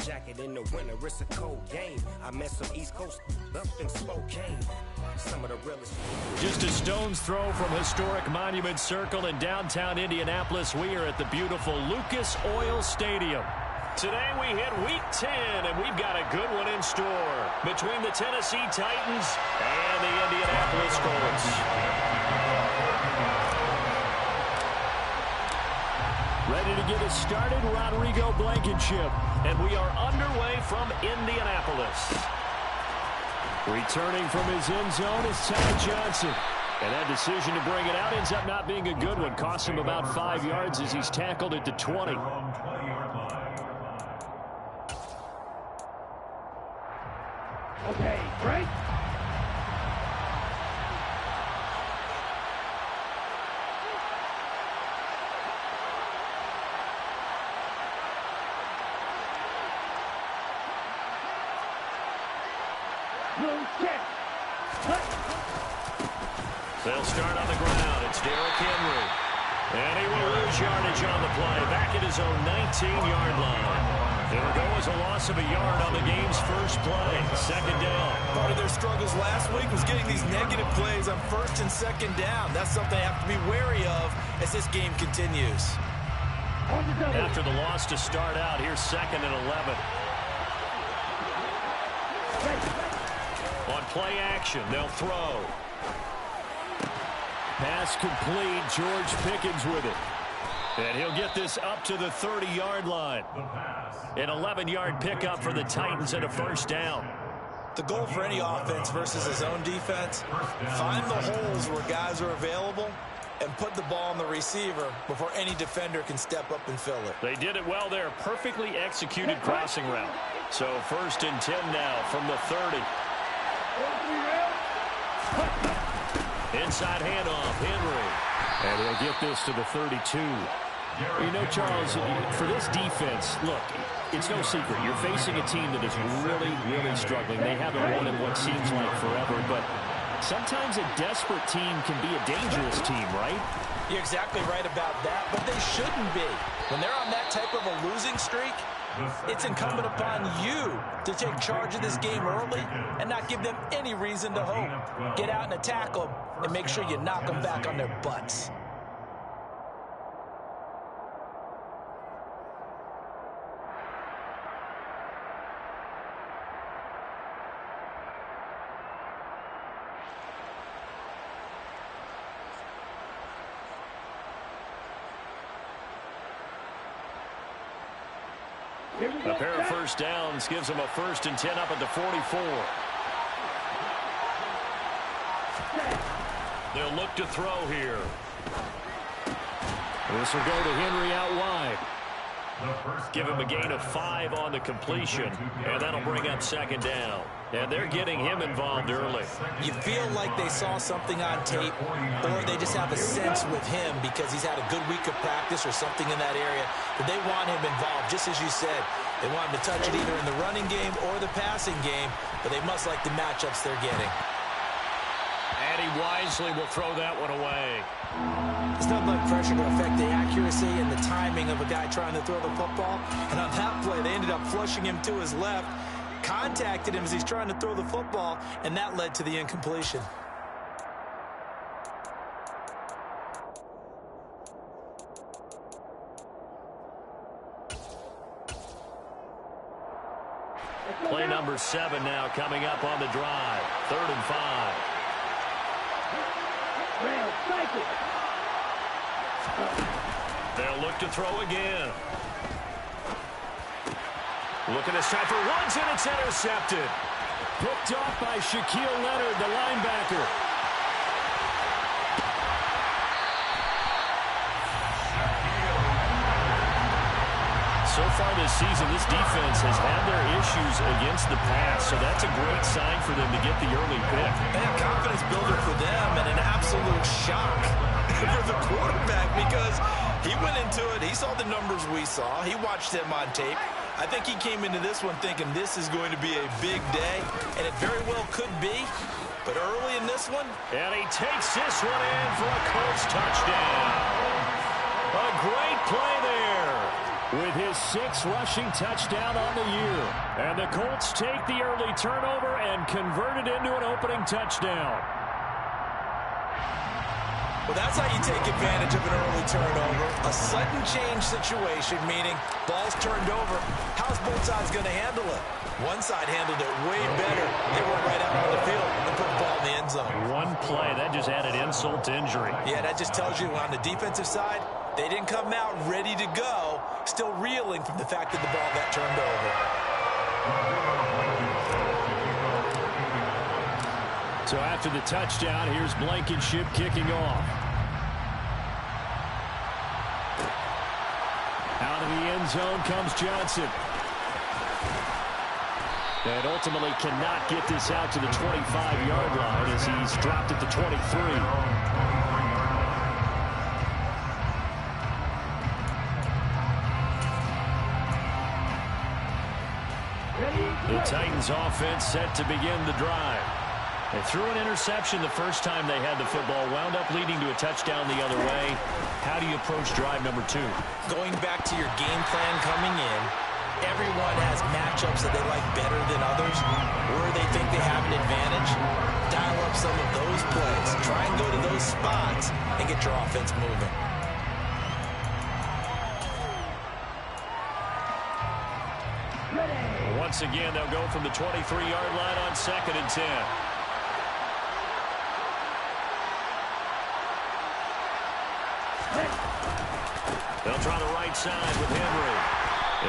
jacket in the winter, it's a cold game. I met some East Coast up in Spokane. Some of the realest. Just a stone's throw from historic Monument Circle in downtown Indianapolis. We are at the beautiful Lucas Oil Stadium. Today we hit Week 10, and we've got a good one in store between the Tennessee Titans and the Indianapolis Colts. Ready to get us started, Rodrigo Blankenship, and we are underway from Indianapolis. Returning from his end zone is Ty Johnson. And that decision to bring it out ends up not being a good one. Costs him about 5 yards as he's tackled at the 20. Okay, break. They'll start on the ground. It's Derrick Henry. And he will lose yardage on the play. Back at his own 19-yard line. It'll go as a loss of a yard on the game's first play. Second down. Part of their struggles last week was getting these negative plays on first and second down. That's something they have to be wary of as this game continues. After the loss to start out, here's 2nd and 11. On play action, they'll throw. Pass complete. George Pickens with it. And he'll get this up to the 30-yard line. An 11-yard pickup for the Titans and a first down. The goal for any offense versus his own defense, find the holes where guys are available and put the ball on the receiver before any defender can step up and fill it. They did it well there. Perfectly executed crossing route. So 1st and 10 now from the 30. Inside handoff, Henry. And he'll get this to the 32. You know, Charles, for this defense, look, it's no secret. You're facing a team that is really, really struggling. They haven't won in what seems like forever, but sometimes a desperate team can be a dangerous team, right? You're exactly right about that, but they shouldn't be. When they're on that type of a losing streak, it's incumbent upon you to take charge of this game early and not give them any reason to hope. Get out and attack them and make sure you knock them back on their butts. A pair of first downs gives them a 1st and 10 up at the 44. They'll look to throw here. This will go to Henry out wide. Give him a gain of 5 on the completion, and that'll bring up 2nd down. And they're getting him involved early. You feel like they saw something on tape, or they just have a sense with him because he's had a good week of practice or something in that area that they want him involved. Just as you said, they want him to touch it either in the running game or the passing game, but they must like the matchups they're getting. And he wisely will throw that one away. It's not like pressure to affect the accuracy and the timing of a guy trying to throw the football. And on that play, they ended up flushing him to his left, contacted him as he's trying to throw the football, and that led to the incompletion. Play number 7 now coming up on the drive. 3rd and 5. They'll look to throw again. Looking this time for Woods, and it's intercepted. Picked off by Shaquille Leonard, the linebacker. So far this season, this defense has had their issues against the pass, so that's a great sign for them to get the early pick. And a confidence builder for them and an absolute shock for the quarterback because he went into it. He saw the numbers we saw. He watched them on tape. I think he came into this one thinking this is going to be a big day, and it very well could be. But early in this one, and he takes this one in for a Colts touchdown. A great play there. with his 6th rushing touchdown on the year. And the Colts take the early turnover and convert it into an opening touchdown. Well, that's how you take advantage of an early turnover. A sudden change situation, meaning ball's turned over. How's both sides going to handle it? One side handled it way better. They went right out on the field and put the ball in the end zone. One play, that just added insult to injury. Yeah, that just tells you on the defensive side, they didn't come out ready to go, still reeling from the fact that the ball got turned over. So after the touchdown, here's Blankenship kicking off. Out of the end zone comes Johnson. And ultimately cannot get this out to the 25-yard line as he's dropped at the 23. The Titans offense set to begin the drive. They threw an interception the first time they had the football, wound up leading to a touchdown the other way. How do you approach drive number 2? Going back to your game plan coming in, everyone has matchups that they like better than others, where they think they have an advantage. Dial up some of those plays. Try and go to those spots and get your offense moving. Once again, they'll go from the 23-yard line on 2nd and 10. They'll try the right side with Henry.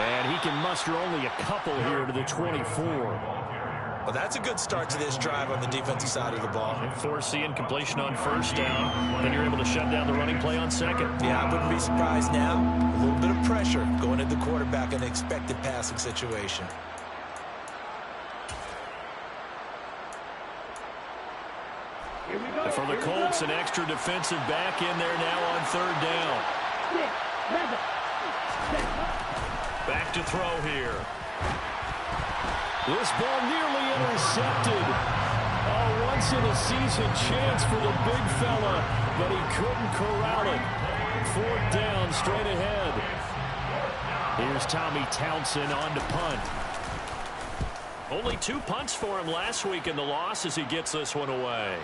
And he can muster only a couple here to the 24. Well, that's a good start to this drive on the defensive side of the ball. Force the incompletion on first down. Then you're able to shut down the running play on second. Yeah, I wouldn't be surprised now. A little bit of pressure going at the quarterback in an expected passing situation. For the Colts, an extra defensive back in there now on 3rd down. Back to throw here. This ball nearly intercepted. A once-in-a-season chance for the big fella, but he couldn't corral it. 4th down, straight ahead. Here's Tommy Townsend on to punt. Only 2 punts for him last week in the loss as he gets this one away.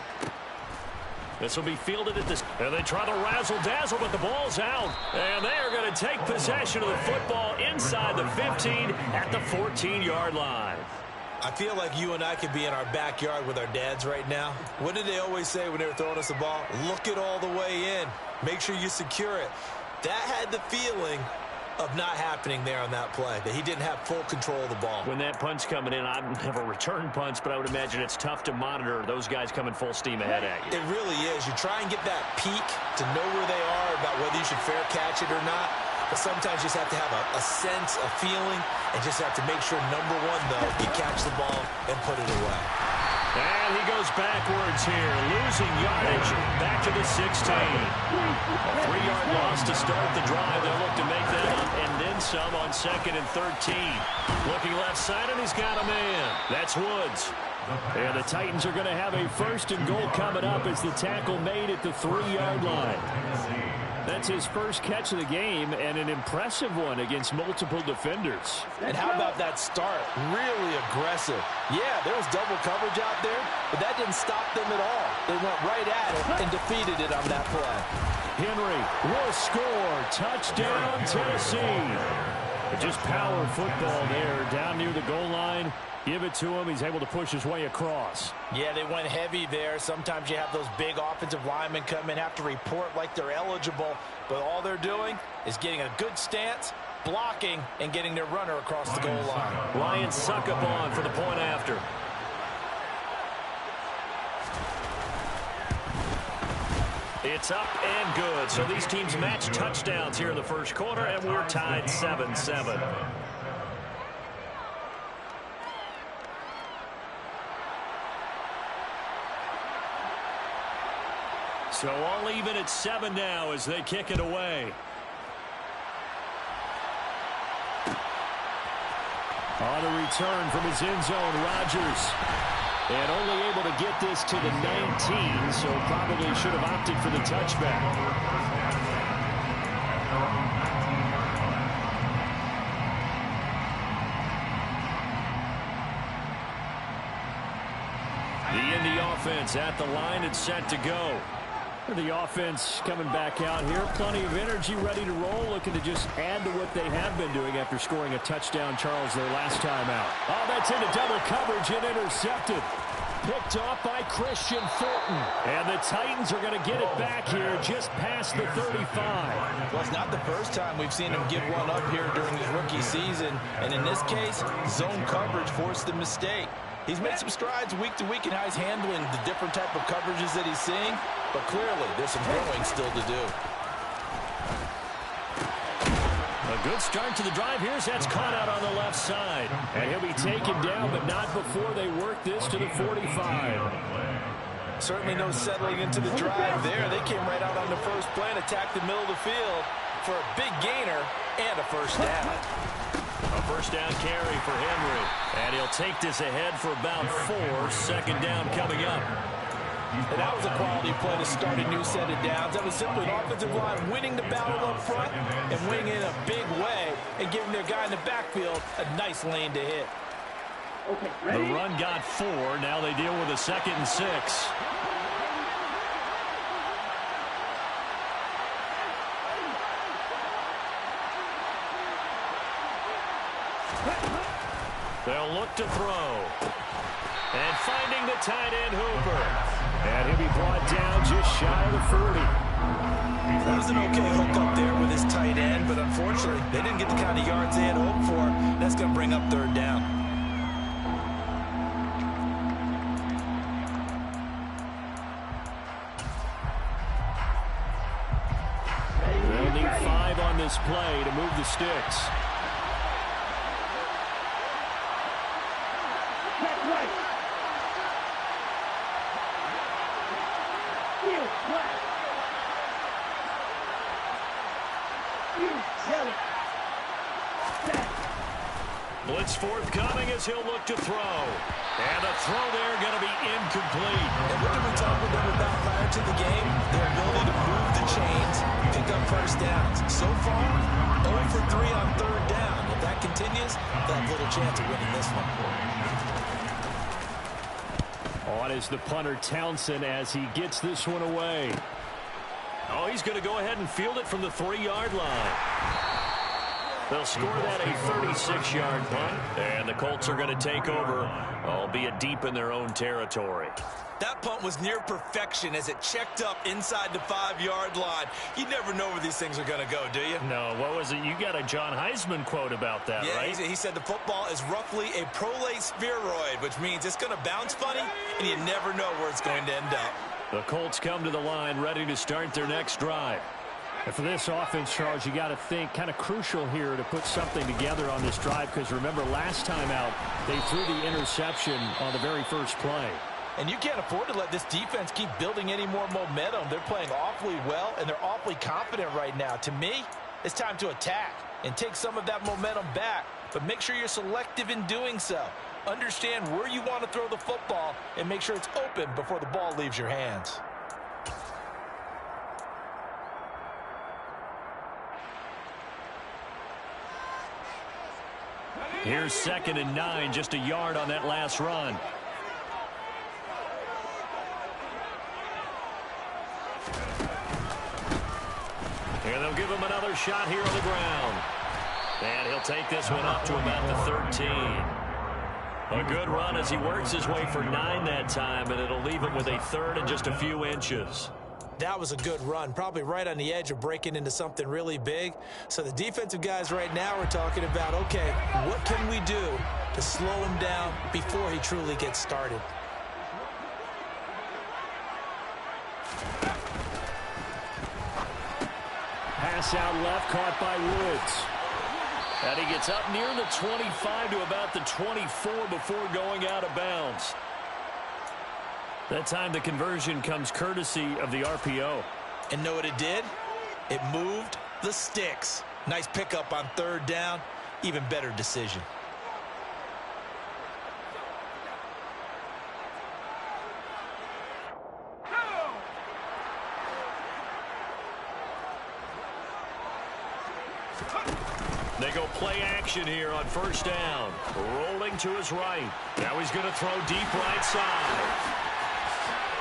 This will be fielded at this. And they try to razzle-dazzle, but the ball's out. And they are going to take possession of the football inside the 15 at the 14-yard line. I feel like you and I could be in our backyard with our dads right now. What did they always say when they were throwing us the ball? Look it all the way in. Make sure you secure it. That had the feeling of not happening there on that play, that he didn't have full control of the ball. When that punt's coming in, I never return punts, but I would imagine it's tough to monitor those guys coming full steam ahead at you. It really is. You try and get that peek to know where they are about whether you should fair catch it or not, but sometimes you just have to have a sense, a feeling, and just have to make sure, number one, though, you catch the ball and put it away. And he goes backwards here, losing yardage back to the 16. A 3-yard loss to start the drive. They'll look to make that up and then some on 2nd and 13. Looking left side, and he's got a man. That's Woods. And the Titans are going to have a 1st and goal coming up as the tackle made at the 3-yard line. That's his first catch of the game, and an impressive one against multiple defenders. And how about that start? Really aggressive. Yeah, there was double coverage out there, but that didn't stop them at all. They went right at it and defeated it on that play. Henry will score. Touchdown, Tennessee. Just power football there down near the goal line. Give it to him. He's able to push his way across. Yeah, they went heavy there. Sometimes you have those big offensive linemen come in, have to report like they're eligible, but all they're doing is getting a good stance, blocking, and getting their runner across the goal line. Ryan Suckup on for the point after. It's up and good. So these teams match touchdowns here in the first quarter, and we're tied 7-7. So all even at 7 now as they kick it away. On a return from his end zone, Rodgers. And only able to get this to the 19, so probably should have opted for the touchback. offense at the line and set to go. The offense coming back out here. Plenty of energy, ready to roll, looking to just add to what they have been doing after scoring a touchdown, Charles, their last time out. Oh, that's into double coverage and intercepted. Picked off by Christian Fulton. And the Titans are going to get it back here just past the 35. Well, it's not the first time we've seen him give one up here during his rookie season. And in this case, zone coverage forced the mistake. He's made some strides week to week in how he's handling the different type of coverages that he's seeing, but clearly there's some growing still to do. A good start to the drive here. That's caught out on the left side. And he'll be taken down, but not before they work this to the 45. Certainly no settling into the drive there. They came right out on the first play and attacked the middle of the field for a big gainer and a first down. A first down carry for Henry. And he'll take this ahead for about 4. Second down coming up. And that was a quality play to start a new set of downs. That was simply an offensive line winning the battle up front and winning in a big way and giving their guy in the backfield a nice lane to hit. Okay, ready? The run got 4. Now they deal with a 2nd and 6. They'll look to throw. And finding the tight end, Hooper. And he'll be brought down just shy of the 40. That was an okay hook up there with his tight end, but unfortunately, they didn't get the kind of yards they had hoped for. That's going to bring up 3rd down. They'll need 5 on this play to move the sticks. Blitz forthcoming as he'll look to throw. And the throw there going to be incomplete. And what did we talk with them about prior to the game? Their ability to move the chains, pick up first downs. So far, 0 for 3 on 3rd down. If that continues, they'll have little chance of winning this one. On is the punter Townsend as he gets this one away. Oh, he's going to go ahead and field it from the 3-yard line. They'll score that a 36-yard punt, and the Colts are going to take over, albeit deep in their own territory. That punt was near perfection as it checked up inside the 5-yard line. You never know where these things are going to go, do you? No, what was it? You got a John Heisman quote about that, right? Yeah, he said the football is roughly a prolate spheroid, which means it's going to bounce funny, and you never know where it's going to end up. The Colts come to the line ready to start their next drive. And for this offense, Charles, you got to think kind of crucial here to put something together on this drive, because remember last time out they threw the interception on the very first play. And you can't afford to let this defense keep building any more momentum. They're playing awfully well, and they're awfully confident right now. To me, it's time to attack and take some of that momentum back, but make sure you're selective in doing so. Understand where you want to throw the football and make sure it's open before the ball leaves your hands. Here's 2nd and 9, just a yard on that last run. And they'll give him another shot here on the ground. And he'll take this one up to about the 13. A good run as he works his way for 9 that time, and it'll leave him with a 3rd and just a few inches. That was a good run, probably right on the edge of breaking into something really big. So the defensive guys right now are talking about, okay, what can we do to slow him down before he truly gets started? Pass out left, caught by Woods. And he gets up near the 25 to about the 24 before going out of bounds. That time the conversion comes courtesy of the RPO. And know what it did? It moved the sticks. Nice pickup on 3rd down. Even better decision. They go play action here on 1st down. Rolling to his right. Now he's going to throw deep right side.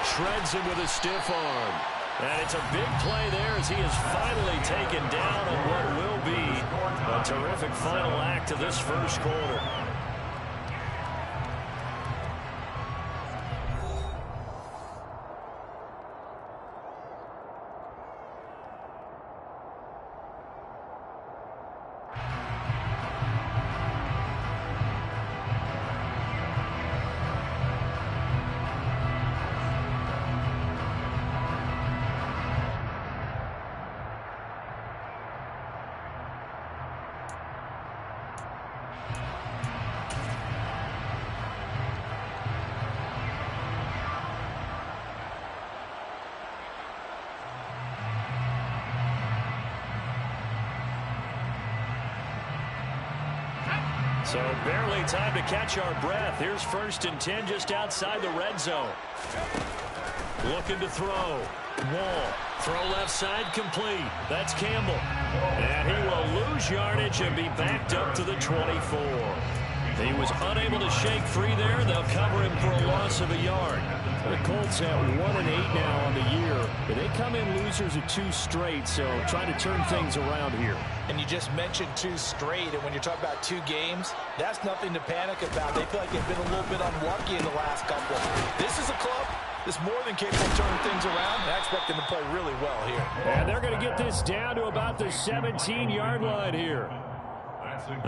Shreds him with a stiff arm. And it's a big play there as he is finally taken down on what will be a terrific final act of this first quarter. So barely time to catch our breath. Here's 1st and 10 just outside the red zone. Looking to throw. Wall. Throw left side complete. That's Campbell. And he will lose yardage and be backed up to the 24. He was unable to shake free there. They'll cover him for a loss of a yard. The Colts have 1-8 now on the year. But they come in losers of 2 straight, so trying to turn things around here. And you just mentioned 2 straight, and when you're talking about 2 games, that's nothing to panic about. They feel like they've been a little bit unlucky in the last couple. This is a club that's more than capable of turning things around, and I expect them to play really well here. And they're going to get this down to about the 17-yard line here.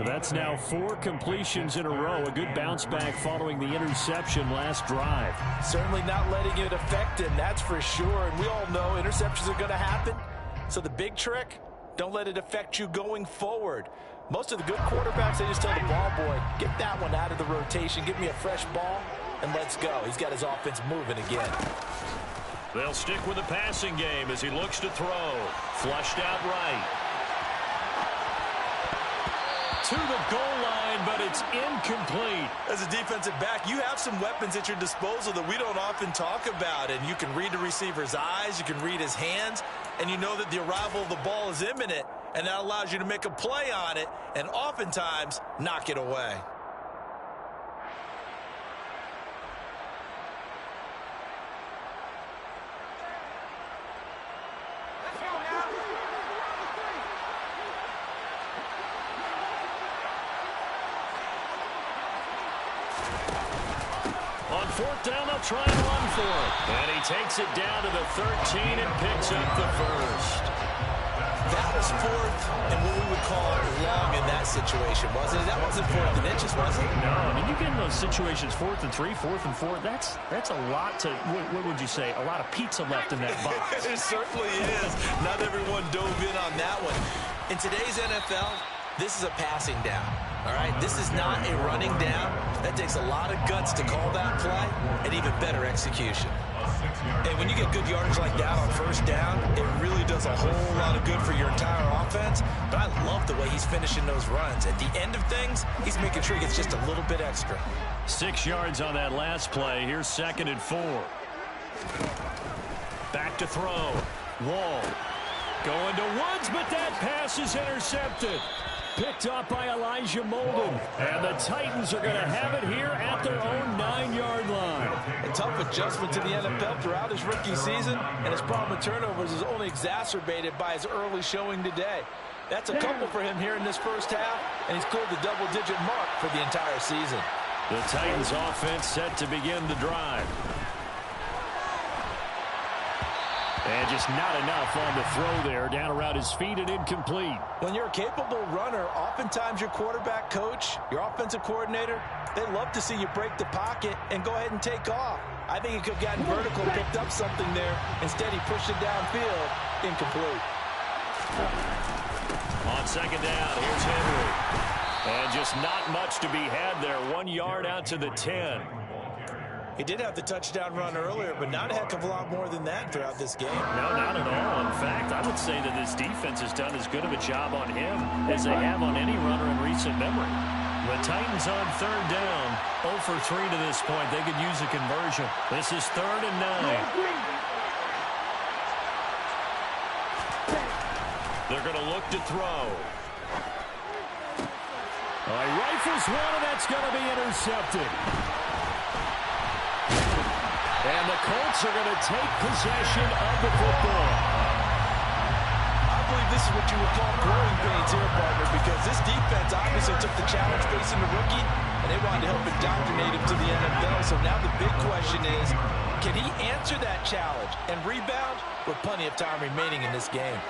That's now 4 completions in a row. A good bounce back following the interception last drive. Certainly not letting it affect him, that's for sure. And we all know interceptions are going to happen. So the big trick, don't let it affect you going forward. Most of the good quarterbacks, they just tell the ball boy, get that one out of the rotation, give me a fresh ball, and let's go. He's got his offense moving again. They'll stick with the passing game as he looks to throw. Flushed out right. To the goal line, but it's incomplete. As a defensive back, you have some weapons at your disposal that we don't often talk about, and you can read the receiver's eyes, you can read his hands, and you know that the arrival of the ball is imminent, and that allows you to make a play on it and oftentimes knock it away. On 4th down, they'll try and run for it. And he takes it down to the 13 and picks up the first. That was 4th and what we would call long in that situation, wasn't it? That wasn't 4th and inches, was it? No, I mean, you get in those situations, 4th and 3, 4th and 4. That's a lot to, what would you say, a lot of pizza left in that box. It certainly is. Not everyone dove in on that one. In today's NFL, this is a passing down. All right, this is not a running down. That takes a lot of guts to call that play and even better execution. And when you get good yardage like that on 1st down, it really does a whole lot of good for your entire offense. But I love the way he's finishing those runs. At the end of things, he's making sure he gets just a little bit extra. 6 yards on that last play. Here's 2nd and 4. Back to throw. Wall. Going to Woods, but that pass is intercepted. Picked up by Elijah Molden. And the Titans are going to have it here at their own 9-yard line. A tough adjustment to the NFL throughout his rookie season, and his problem with turnovers is only exacerbated by his early showing today. That's a couple for him here in this first half, and he's cleared the double-digit mark for the entire season. The Titans offense set to begin the drive. And just not enough on the throw there. Down around his feet and incomplete. When you're a capable runner, oftentimes your quarterback coach, your offensive coordinator, they love to see you break the pocket and go ahead and take off. I think he could have gotten vertical, picked up something there. Instead, he pushed it downfield. Incomplete. On 2nd down, here's Henry. And just not much to be had there. 1 yard out to the 10. He did have the touchdown run earlier, but not a heck of a lot more than that throughout this game. No, not at all. In fact, I would say that this defense has done as good of a job on him as they have on any runner in recent memory. The Titans on 3rd down, 0 for 3 to this point. They could use a conversion. This is 3rd and 9. They're going to look to throw. He rifles one, and that's going to be intercepted. And the Colts are going to take possession of the football. I believe this is what you would call growing pains here, partner, because this defense obviously took the challenge facing the rookie, and they wanted to help indoctrinate him to the NFL. So now the big question is, can he answer that challenge and rebound with plenty of time remaining in this game?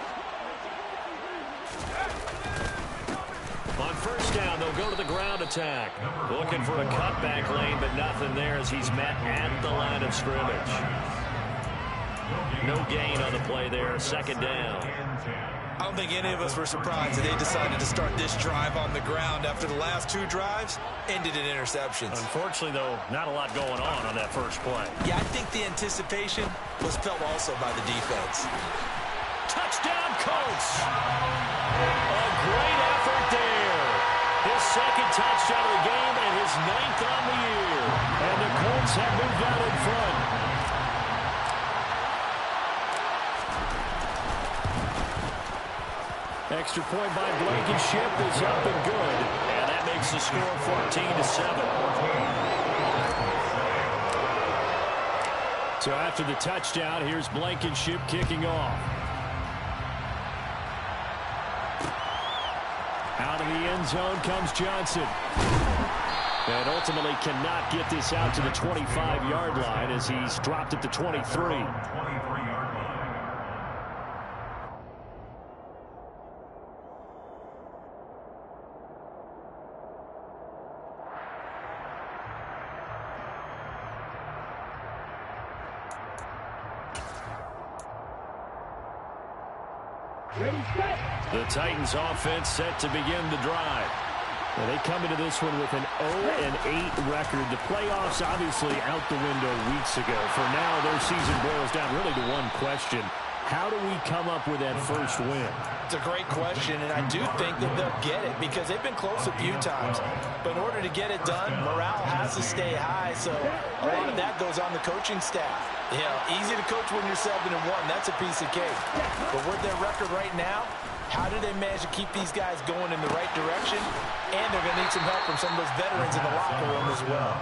On first down, they'll go to the ground attack. Looking for a cutback lane, but nothing there as he's met at the line of scrimmage. No gain on the play there. Second down. I don't think any of us were surprised that they decided to start this drive on the ground after the last two drives ended in interceptions. Unfortunately, though, not a lot going on that first play. Yeah, I think the anticipation was felt also by the defense. Touchdown, Colts! A great effort there. His second touchdown of the game and his 9th on the year. And the Colts have moved out in front. Extra point by Blankenship is up and good. And that makes the score 14-7. So after the touchdown, here's Blankenship kicking off. Out of the end zone comes Johnson. And ultimately cannot get this out to the 25-yard line as he's dropped at the 23. The Titans offense set to begin the drive. And they come into this one with an 0-8 record. The playoffs obviously out the window weeks ago. For now, their season boils down really to one question. How do we come up with that first win? It's a great question, and I do think that they'll get it because they've been close a few times. But in order to get it done, morale has to stay high, so a lot of that goes on the coaching staff. You know, easy to coach when you're 7-1. That's a piece of cake. But with their record right now, how do they manage to keep these guys going in the right direction? And they're going to need some help from some of those veterans in the locker room as well.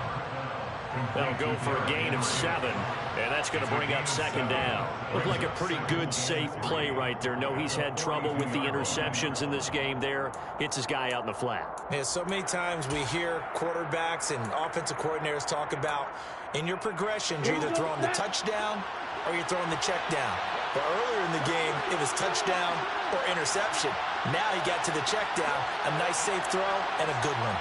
They'll go for a gain of 7, and that's going to bring up second down. Looked like a pretty good, safe play right there. No, he's had trouble with the interceptions in this game there. Hits his guy out in the flat. Yeah, so many times we hear quarterbacks and offensive coordinators talk about in your progressions, you're either throwing the touchdown or you're throwing the check down. But earlier in the game, it was touchdown or interception. Now he got to the check down, a nice safe throw, and a good one.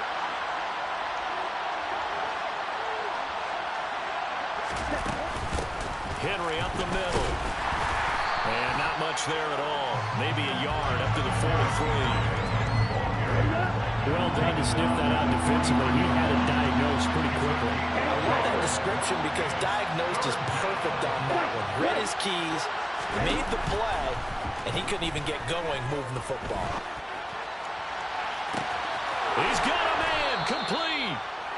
Henry up the middle. And not much there at all. Maybe a yard up to the 43. Well done to sniff that out defensively. He had it diagnosed pretty quickly. I love that description because diagnosed is perfect on that one. Read his keys, made the play, and he couldn't even get going moving the football. He's got a man complete.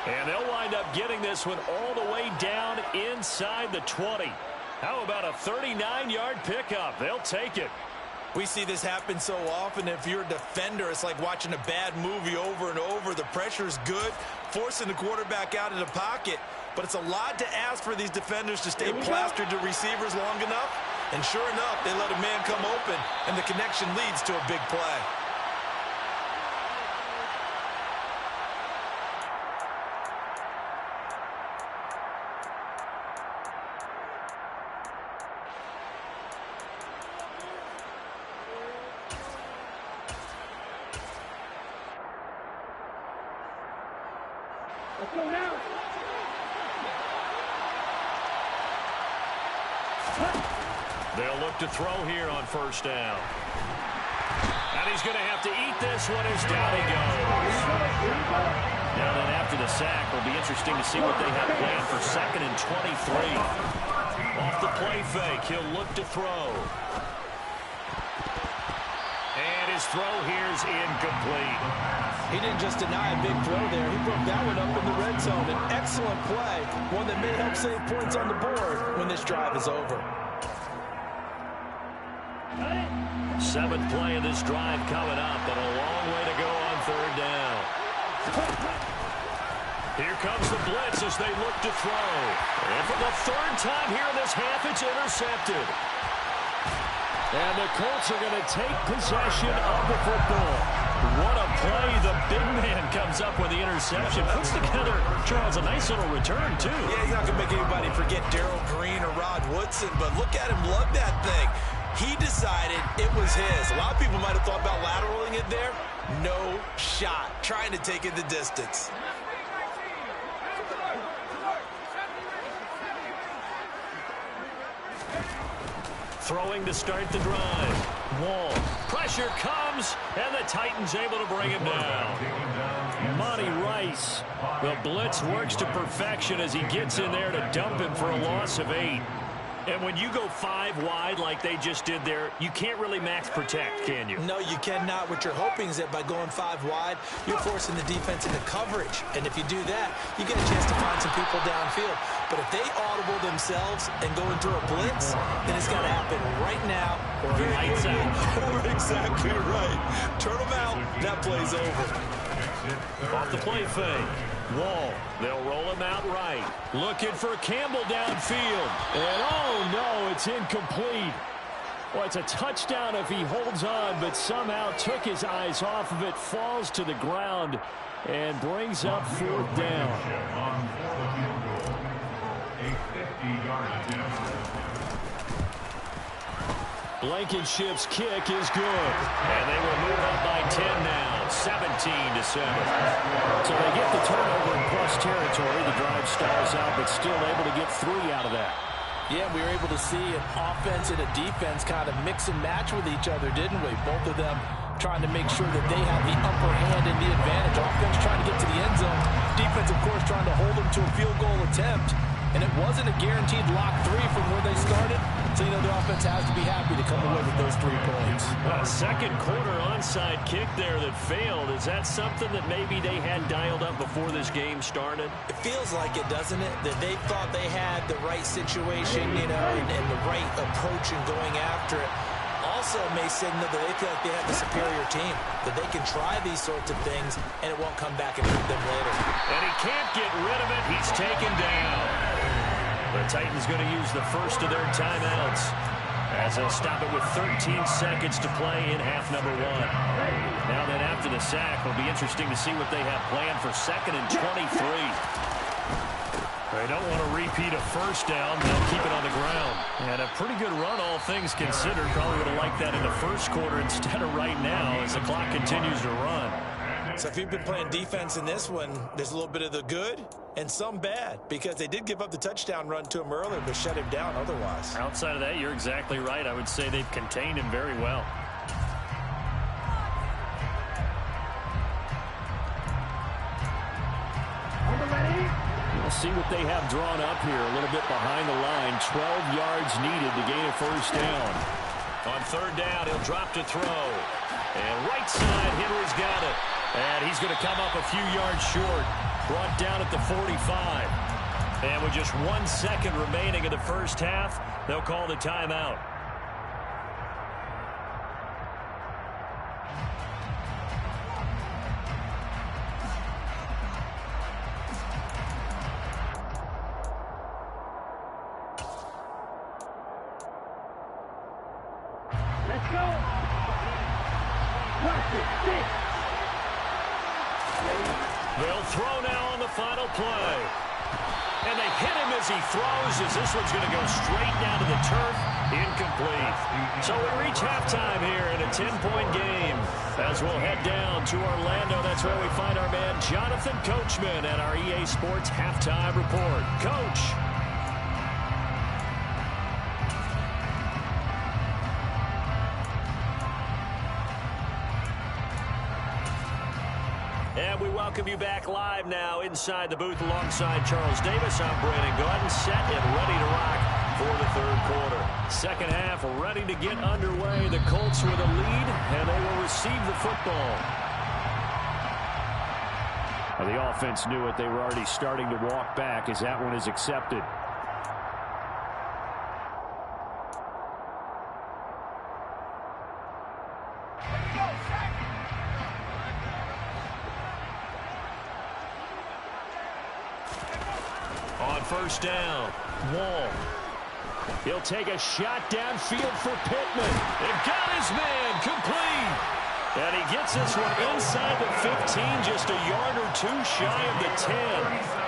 And they'll wind up getting this one all the way down inside the 20. How about a 39-yard pickup? They'll take it. We see this happen so often. If you're a defender, it's like watching a bad movie over and over. The pressure is good, forcing the quarterback out of the pocket. But it's a lot to ask for these defenders to stay plastered to receivers long enough. And sure enough, they let a man come open, and the connection leads to a big play. Let's go now. They'll look to throw here on first down. And he's going to have to eat this one as down he goes. Now then after the sack, it'll be interesting to see what they have planned for 2nd and 23. Off the play fake, he'll look to throw. And his throw here's incomplete. He didn't just deny a big throw there. He broke that one up in the red zone. An excellent play, one that may help save points on the board when this drive is over. 7th play of this drive coming up, but a long way to go on 3rd down. Here comes the blitz as they look to throw. And for the third time here in this half, it's intercepted. And the Colts are going to take possession of the football. What a play. The big man comes up with the interception. Puts together, Charles, a nice little return, too. Yeah, he's not going to make anybody forget Darrell Green or Rod Woodson, but look at him lug that thing. He decided it was his. A lot of people might have thought about lateraling it there. No shot. Trying to take it the distance. Throwing to start the drive. Wall. Pressure comes, and the Titans able to bring him down. Monty Rice. The blitz works to perfection as he gets in there to dump him for a loss of 8. And when you go 5 wide like they just did there, you can't really max protect, can you? No, you cannot. What you're hoping is that by going 5 wide, you're forcing the defense into coverage. And if you do that, you get a chance to find some people downfield. But if they audible themselves and go into a blitz, then it's got to happen right now. Or lights out. Or exactly right. Turn them out. That play's over. Off the play fake. Wall. They'll roll him out right. Looking for Campbell downfield. And oh no, it's incomplete. Well, it's a touchdown if he holds on, but somehow took his eyes off of it, falls to the ground, and brings up 4th down. Blankenship's kick is good. And they will move up by 10 now, 17-7. So they get the turnover in plus territory. The drive stalls out, but still able to get 3 out of that. Yeah, we were able to see an offense and a defense kind of mix and match with each other, didn't we? Both of them trying to make sure that they have the upper hand and the advantage. Offense trying to get to the end zone. Defense, of course, trying to hold them to a field goal attempt. And it wasn't a guaranteed lock 3 from where they started. So, you know, the offense has to be happy to come away with those 3 points. A second quarter onside kick there that failed. Is that something that maybe they had dialed up before this game started? It feels like it, doesn't it? That they thought they had the right situation, you know, and the right approach in going after it. Also may signal that they feel like they have the superior team, that they can try these sorts of things, and it won't come back and hurt them later. And he can't get rid of it. He's taken down. The Titans going to use the first of their timeouts as they'll stop it with 13 seconds to play in half number 1. Now then, after the sack, it'll be interesting to see what they have planned for 2nd and 23. They don't want to repeat a first down. They'll keep it on the ground. And a pretty good run, all things considered. Probably would have liked that in the first quarter instead of right now as the clock continues to run. So if you've been playing defense in this one, there's a little bit of the good and some bad, because they did give up the touchdown run to him earlier, but shut him down otherwise. Outside of that, you're exactly right. I would say they've contained him very well. We'll see what they have drawn up here. A little bit behind the line. 12 yards needed to gain a first down. On 3rd down, he'll drop to throw. And right side, Henry's got it. And he's going to come up a few yards short. Brought down at the 45. And with just 1 second remaining in the first half, they'll call the timeout. Let's go. Watch it. 6. They'll throw now on the final play. And they hit him as he throws, as this one's going to go straight down to the turf. Incomplete. So we reach halftime here in a 10-point game. As we'll head down to Orlando, that's where we find our man Jonathan Coachman at our EA Sports Halftime Report. Coach. And we welcome you back live now inside the booth alongside Charles Davis. I'm Brandon Gordon, set and ready to rock for the 3rd quarter. Second half ready to get underway. The Colts with a lead, and they will receive the football. Well, the offense knew it. They were already starting to walk back as that one is accepted. On first down, Wall. He'll take a shot downfield for Pittman. And got his man complete. And he gets this one inside the 15, just a yard or two shy of the 10.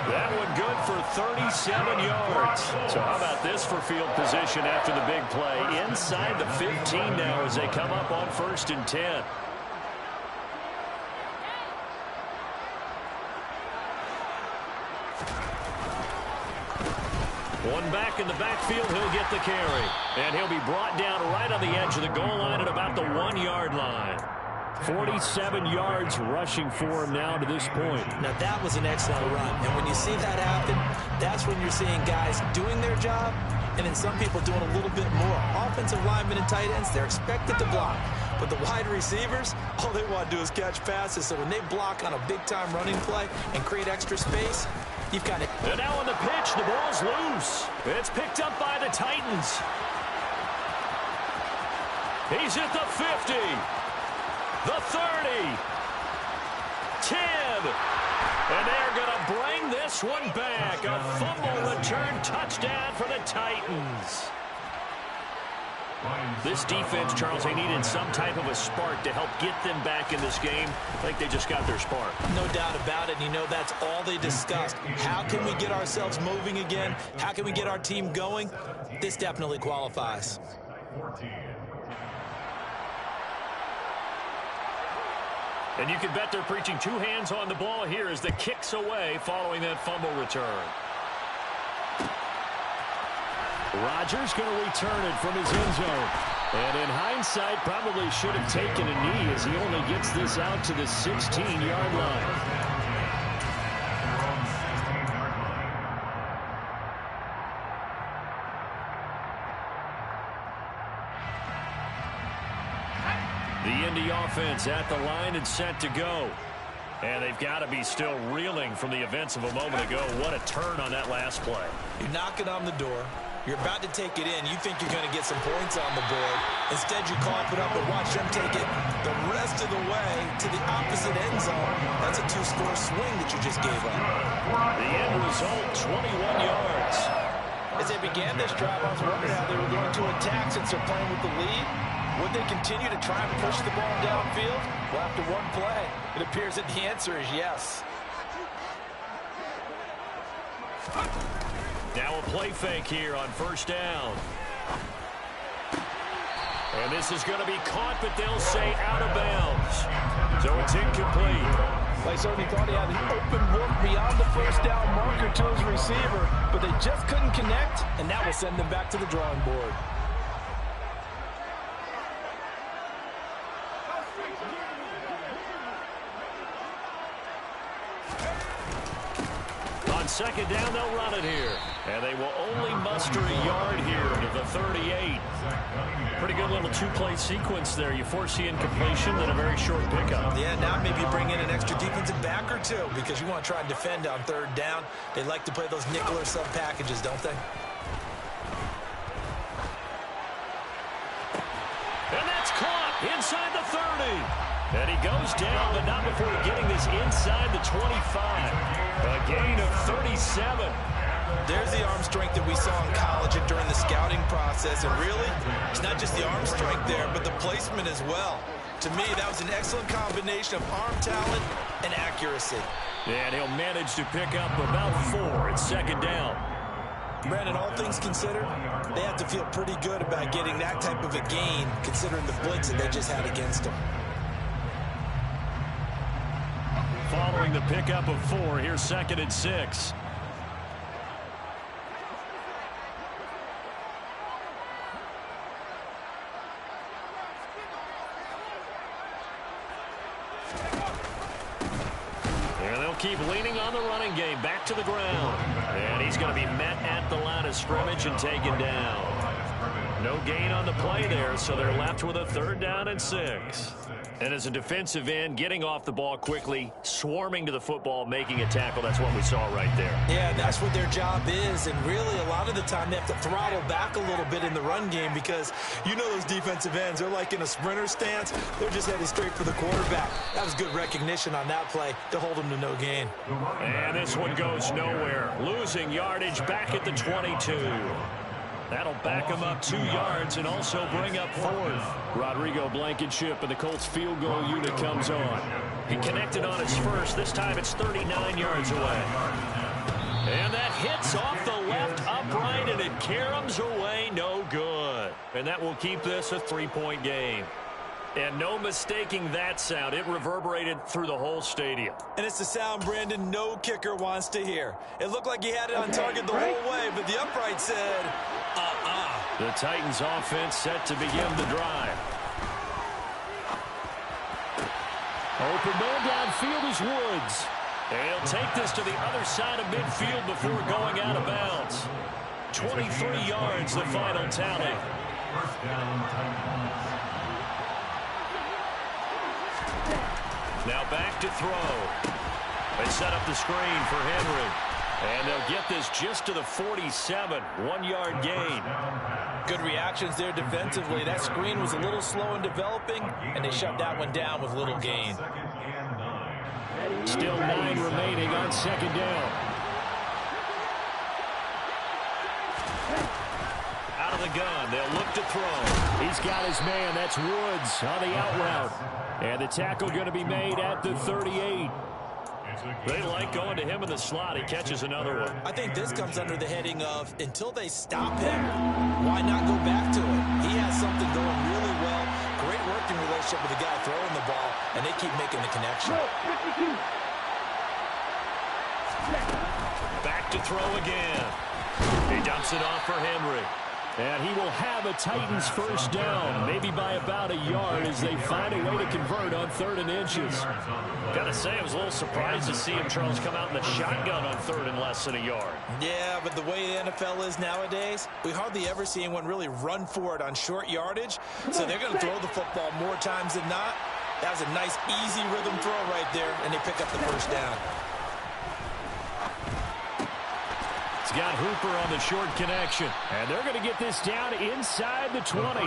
That one good for 37 yards. So how about this for field position after the big play? Inside the 15 now as they come up on 1st and 10. One back in the backfield, he'll get the carry. And he'll be brought down right on the edge of the goal line at about the 1-yard line. 47 yards rushing for him now to this point. Now that was an excellent run. And when you see that happen, that's when you're seeing guys doing their job and then some people doing a little bit more. Offensive linemen and tight ends, they're expected to block. But the wide receivers, all they want to do is catch passes. So when they block on a big-time running play and create extra space, you've got it. And now on the pitch, the ball's loose. It's picked up by the Titans. He's at the 50. The 30, 10, and they're going to bring this one back. A fumble return touchdown for the Titans. This defense, Charles, they needed some type of a spark to help get them back in this game. I think they just got their spark. No doubt about it. You know, that's all they discussed. How can we get ourselves moving again? How can we get our team going? This definitely qualifies. And you can bet they're preaching two hands on the ball here as the kick's away following that fumble return. Rodgers going to return it from his end zone. And in hindsight, probably should have taken a knee as he only gets this out to the 16-yard line. The Indy offense at the line and set to go. And they've got to be still reeling from the events of a moment ago. What a turn on that last play. You're knocking on the door. You're about to take it in. You think you're going to get some points on the board. Instead, you cough it up and watch them take it the rest of the way to the opposite end zone. That's a two-score swing that you just gave up. The end result, 21 yards. As they began this drive, I was wondering how they were going to attack since they're playing with the lead. Would they continue to try and push the ball downfield? Well, after one play, it appears that the answer is yes. Now a play fake here on first down. And this is going to be caught, but they'll say out of bounds. So it's incomplete. They certainly thought he had an open look beyond the first down marker to his receiver, but they just couldn't connect, and that will send them back to the drawing board. On second down, they'll run it here. And they will only muster a yard here to the 38. Pretty good little two-play sequence there. You force the incompletion, then a very short pickup. Yeah, now maybe bring in an extra defensive back or two because you want to try and defend on third down. They like to play those nickel or sub packages, don't they? And that's caught inside the 30. And he goes down, but not before getting this inside the 25. A gain of 37. There's the arm strength that we saw in college and during the scouting process. And really, it's not just the arm strength there, but the placement as well. To me, that was an excellent combination of arm talent and accuracy. And he'll manage to pick up about 4 at second down. Brandon, all things considered, they have to feel pretty good about getting that type of a gain, considering the blitz that they just had against them. Following the pickup of 4, here's second and 6. And they'll keep leaning on the running game, back to the ground. And he's going to be met at the line of scrimmage and taken down. No gain on the play there, so they're left with a 3rd down and 6. And as a defensive end, getting off the ball quickly, swarming to the football, making a tackle, that's what we saw right there. Yeah, that's what their job is, and really a lot of the time they have to throttle back a little bit in the run game because you know those defensive ends, they're like in a sprinter stance. They're just headed straight for the quarterback. That was good recognition on that play to hold them to no gain. And this one goes nowhere. Losing yardage back at the 22. That'll back him up 2 yards and also bring up 4th. Rodrigo Blankenship and the Colts field goal unit comes on. He connected on his first. This time it's 39 yards away. And that hits off the left upright and it caroms away. No good. And that will keep this a 3-point game. And no mistaking that sound. It reverberated through the whole stadium. And it's the sound, Brandon, no kicker wants to hear. It looked like he had it on target the whole way, but the upright said, The Titans offense set to begin the drive. Open man downfield is Woods. And he'll take this to the other side of midfield before going out of bounds. 23 yards, the final tally. Now back to throw. They set up the screen for Henry. And they'll get this just to the 47. 1-yard gain. Good reactions there defensively. That screen was a little slow in developing, and they shut that one down with little gain. Still 9 remaining on second down. Out of the gun. They'll look to throw. He's got his man. That's Woods on the out route. And the tackle going to be made at the 38. They like going to him in the slot. He catches another one. I think this comes under the heading of until they stop him, why not go back to it? He has something going really well. Great working relationship with the guy throwing the ball, and they keep making the connection. Back to throw again. He dumps it off for Henry. And he will have a Titans first down, maybe by about a yard as they find a way to convert on 3rd and inches. Gotta say, I was a little surprised to see him, Charles, come out in the shotgun on 3rd and less than a yard. Yeah, but the way the NFL is nowadays, we hardly ever see anyone really run for it on short yardage. So they're going to throw the football more times than not. That was a nice, easy rhythm throw right there, and they pick up the first down. Got Hooper on the short connection. And they're going to get this down inside the 20.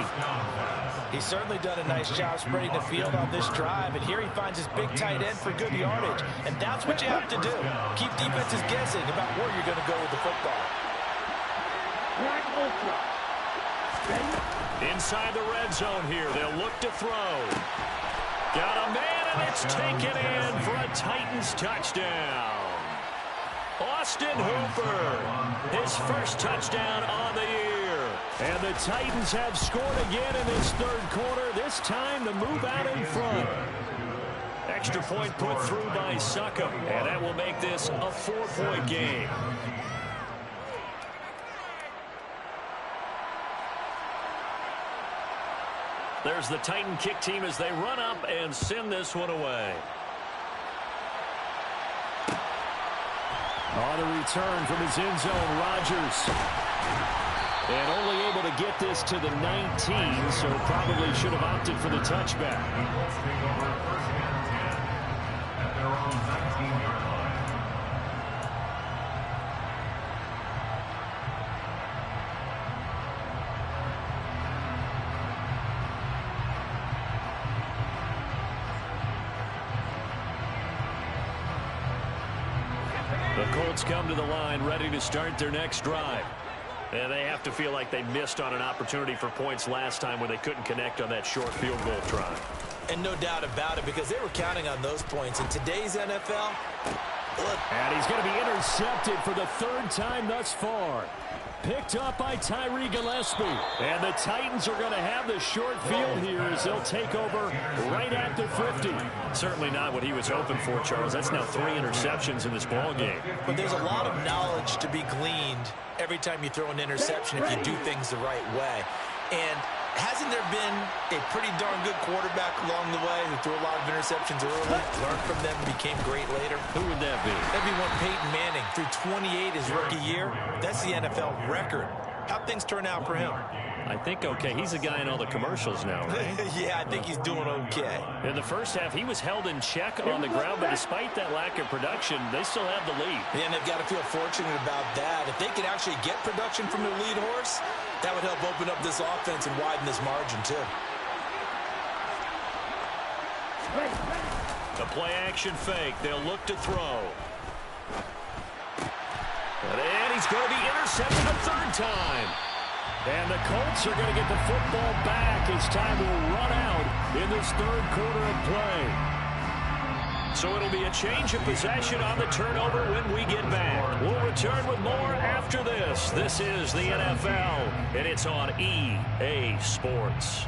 He's certainly done a nice job spreading the field on this drive. And here he finds his big tight end for good yardage. And that's what you have to do. Keep defenses guessing about where you're going to go with the football. Inside the red zone here. They'll look to throw. Got a man, and it's taken in for a Titans touchdown. Austin Hooper, his first touchdown on the year. And the Titans have scored again in this 3rd quarter, this time to move out in front. Extra point put through by Succop, and that will make this a 4-point game. There's the Titan kick team as they run up and send this one away. On the return from his end zone, Rodgers. And only able to get this to the 19, so probably should have opted for the touchback. The Colts come to the line ready to start their next drive. And they have to feel like they missed on an opportunity for points last time when they couldn't connect on that short field goal try. And no doubt about it, because they were counting on those points. In today's NFL, look. And he's going to be intercepted for the 3rd time thus far. Picked up by Tyree Gillespie. And the Titans are going to have the short field here as they'll take over right at the 50. Certainly not what he was hoping for, Charles. That's now 3 interceptions in this ball game. But there's a lot of knowledge to be gleaned every time you throw an interception if you do things the right way. And hasn't there been a pretty darn good quarterback along the way who threw a lot of interceptions early, learned from them, and became great later? Who would that be? That'd be one Peyton Manning. Threw 28 his rookie year. That's the NFL record. How'd things turn out for him? I think okay. He's a guy in all the commercials now, right? Yeah, I think he's doing okay. In the first half, he was held in check on the ground, but despite that lack of production, they still have the lead. And they've got to feel fortunate about that. If they could actually get production from their lead horse, that would help open up this offense and widen this margin, too. The play-action fake. They'll look to throw. And he's going to be intercepted a third time. And the Colts are going to get the football back as time will run out in this third quarter of play. So it'll be a change of possession on the turnover when we get back. We'll return with more after this. This is the NFL, and it's on EA Sports.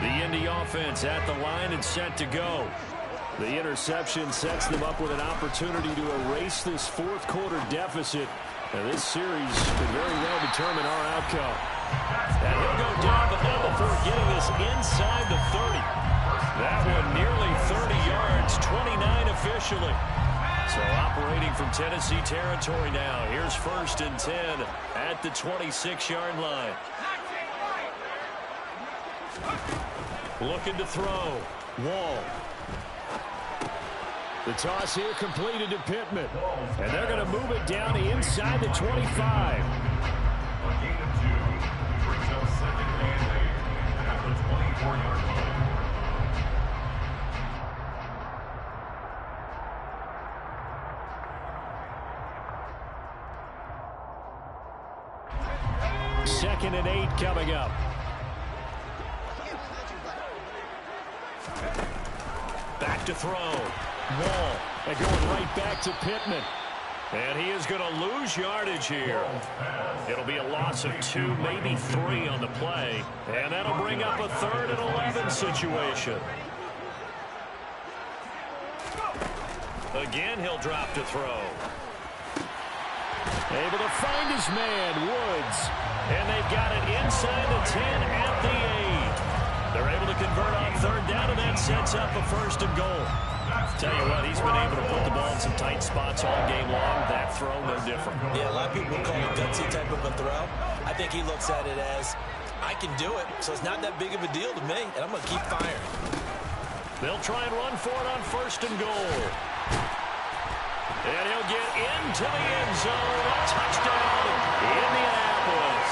The Indy offense at the line and set to go. The interception sets them up with an opportunity to erase this fourth quarter deficit. And this series could very well determine our outcome. And he'll go down, but not before getting this inside the 30. That one nearly 30 yards, 29 officially. So operating from Tennessee territory now. Here's 1st and 10 at the 26-yard line. Looking to throw. Wall. The toss here completed to Pittman. And they're going to move it down to inside the 25. A gain of 2 brings up 2nd and 8 at the 24-yard line. 2nd and 8 coming up. Back to throw. Wall. And going right back to Pittman. And he is going to lose yardage here. It'll be a loss of 2, maybe 3 on the play. And that'll bring up a 3rd and 11 situation. Again, he'll drop to throw. Able to find his man, Woods. And they've got it inside the 10 at the 8. They're able to convert on 3rd down, and that sets up a 1st and goal. Tell you what, he's been able to put the ball in some tight spots all game long. That throw, no different. Yeah, a lot of people call it gutsy type of a throw. I think he looks at it as, I can do it, so it's not that big of a deal to me, and I'm going to keep firing. They'll try and run for it on 1st and goal. And he'll get into the end zone. A touchdown, Indianapolis.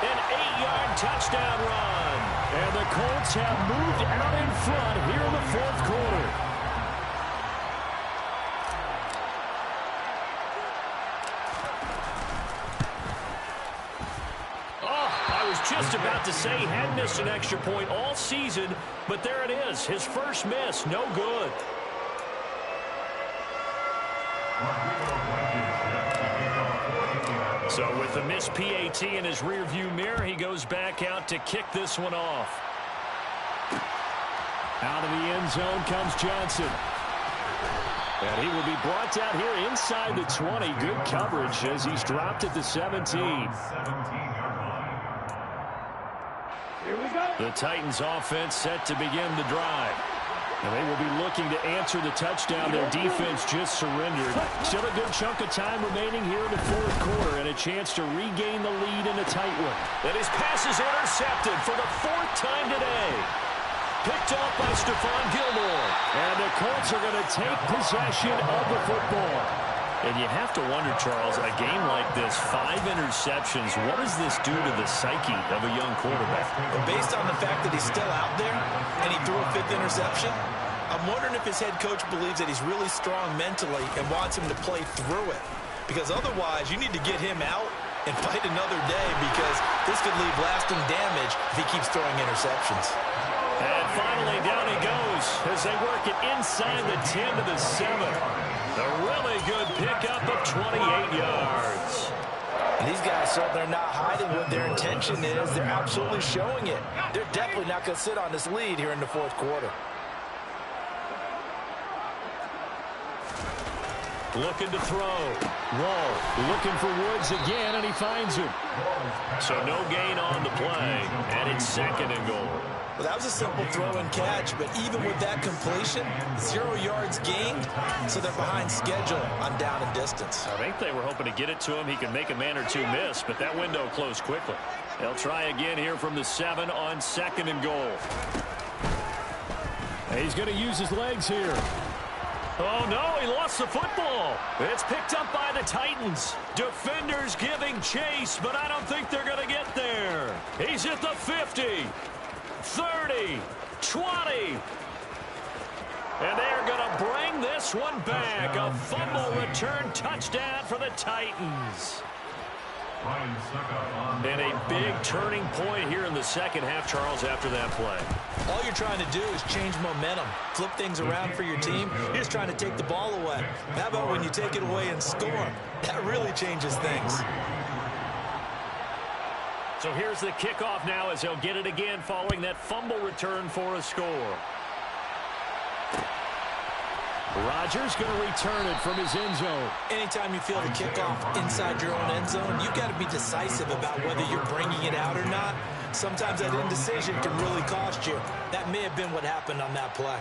An 8-yard touchdown run. And the Colts have moved out in front here in the 4th quarter. Oh, I was just about to say he had missed an extra point all season, but there it is. His first miss, no good. So with the missed PAT in his rearview mirror, he goes back out to kick this one off. Out of the end zone comes Johnson. And he will be brought down here inside the 20. Good coverage as he's dropped at the 17. Here we go. The Titans offense set to begin the drive. And they will be looking to answer the touchdown. Their defense just surrendered. Still a good chunk of time remaining here in the 4th quarter and a chance to regain the lead in a tight one. And his pass is intercepted for the 4th time today. Picked off by Stephon Gilmore. And the Colts are going to take possession of the football. And you have to wonder, Charles, a game like this, 5 interceptions, what does this do to the psyche of a young quarterback? Well, based on the fact that he's still out there and he threw a 5th interception, I'm wondering if his head coach believes that he's really strong mentally and wants him to play through it. Because otherwise, you need to get him out and fight another day, because this could leave lasting damage if he keeps throwing interceptions. And finally, down he goes as they work it inside the 10 to the 7. A really good pickup of 28 yards. And these guys, so they're not hiding what their intention is. They're absolutely showing it. They're definitely not going to sit on this lead here in the 4th quarter. Looking to throw. Wall looking for Woods again, and he finds him. So no gain on the play, and it's 2nd and goal. Well, that was a simple throw and catch, but even with that completion, 0 yards gained, so they're behind schedule on down and distance. I think they were hoping to get it to him. He could make a man or two miss, but that window closed quickly. They'll try again here from the 7 on 2nd and goal. And he's going to use his legs here. Oh, no, he lost the football. It's picked up by the Titans. Defenders giving chase, but I don't think they're going to get there. He's at the 50, 30, 20. And they're going to bring this one back. A fumble return touchdown for the Titans. And a big turning point here in the 2nd half, Charles, after that play. All you're trying to do is change momentum, flip things around for your team. You're just trying to take the ball away. How about when you take it away and score? That really changes things. So here's the kickoff now as they'll get it again following that fumble return for a score. Rodgers going to return it from his end zone. Anytime you feel the kickoff inside your own end zone, you've got to be decisive about whether you're bringing it out or not. Sometimes that indecision can really cost you. That may have been what happened on that play.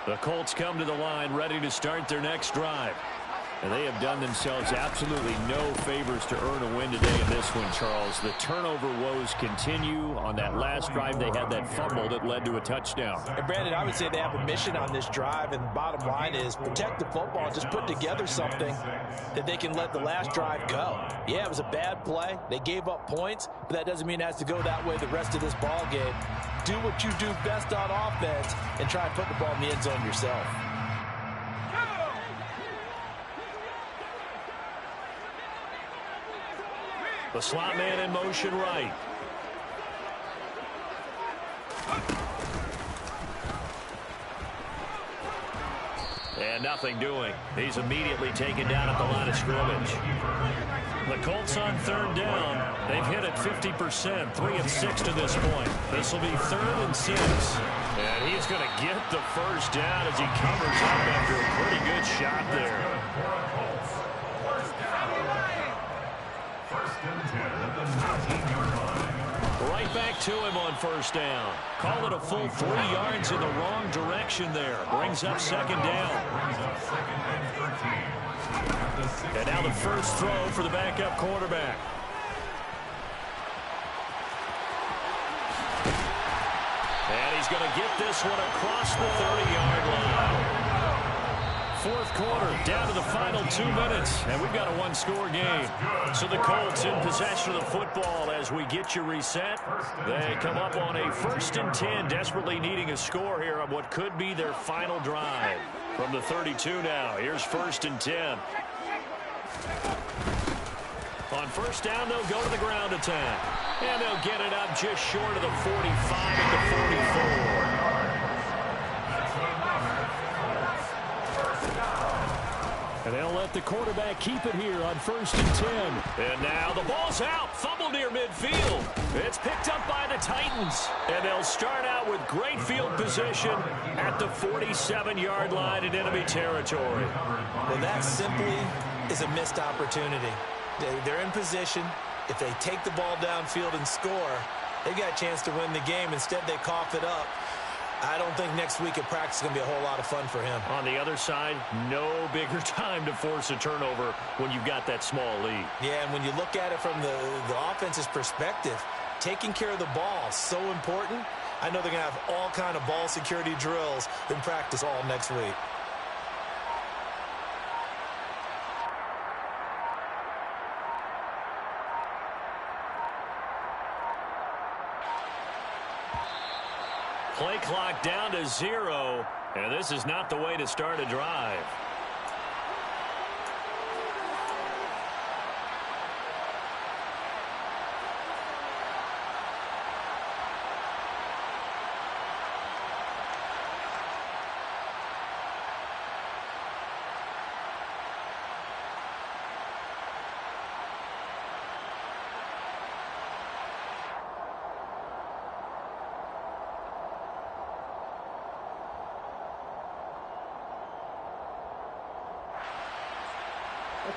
The Colts come to the line ready to start their next drive. And they have done themselves absolutely no favors to earn a win today in this one, Charles. The turnover woes continue. On that last drive, they had that fumble that led to a touchdown. And Brandon, I would say they have a mission on this drive, and the bottom line is protect the football and just put together something that they can let the last drive go. Yeah, it was a bad play. They gave up points, but that doesn't mean it has to go that way the rest of this ball game. Do what you do best on offense and try and put the ball in the end zone yourself. The slot man in motion right. And nothing doing. He's immediately taken down at the line of scrimmage. The Colts on 3rd down. They've hit it 50%, 3 of 6 to this point. This will be 3rd and 6. And he's going to get the first down as he covers up after a pretty good shot there. Right back to him on 1st down. Call it a full 3 yards in the wrong direction there. Brings up 2nd down. And now the first throw for the backup quarterback. And he's going to get this one across the 30-yard line. 4th quarter, down to the final 2 minutes, and we've got a 1-score game. So the Colts in possession of the football as we get you reset. They come up on a 1st and 10, desperately needing a score here on what could be their final drive. From the 32 now, here's 1st and 10. On 1st down, they'll go to the ground attack. And they'll get it up just short of the 45 at the 44. And they'll let the quarterback keep it here on 1st and 10. And now the ball's out. Fumble near midfield. It's picked up by the Titans. And they'll start out with great field position at the 47-yard line in enemy territory. Well, that simply is a missed opportunity. They're in position. If they take the ball downfield and score, they've got a chance to win the game. Instead, they cough it up. I don't think next week at practice is going to be a whole lot of fun for him. On the other side, no bigger time to force a turnover when you've got that small lead. Yeah, and when you look at it from the offense's perspective, taking care of the ball is so important. I know they're going to have all kind of ball security drills in practice all next week. Play clock down to 0, and this is not the way to start a drive.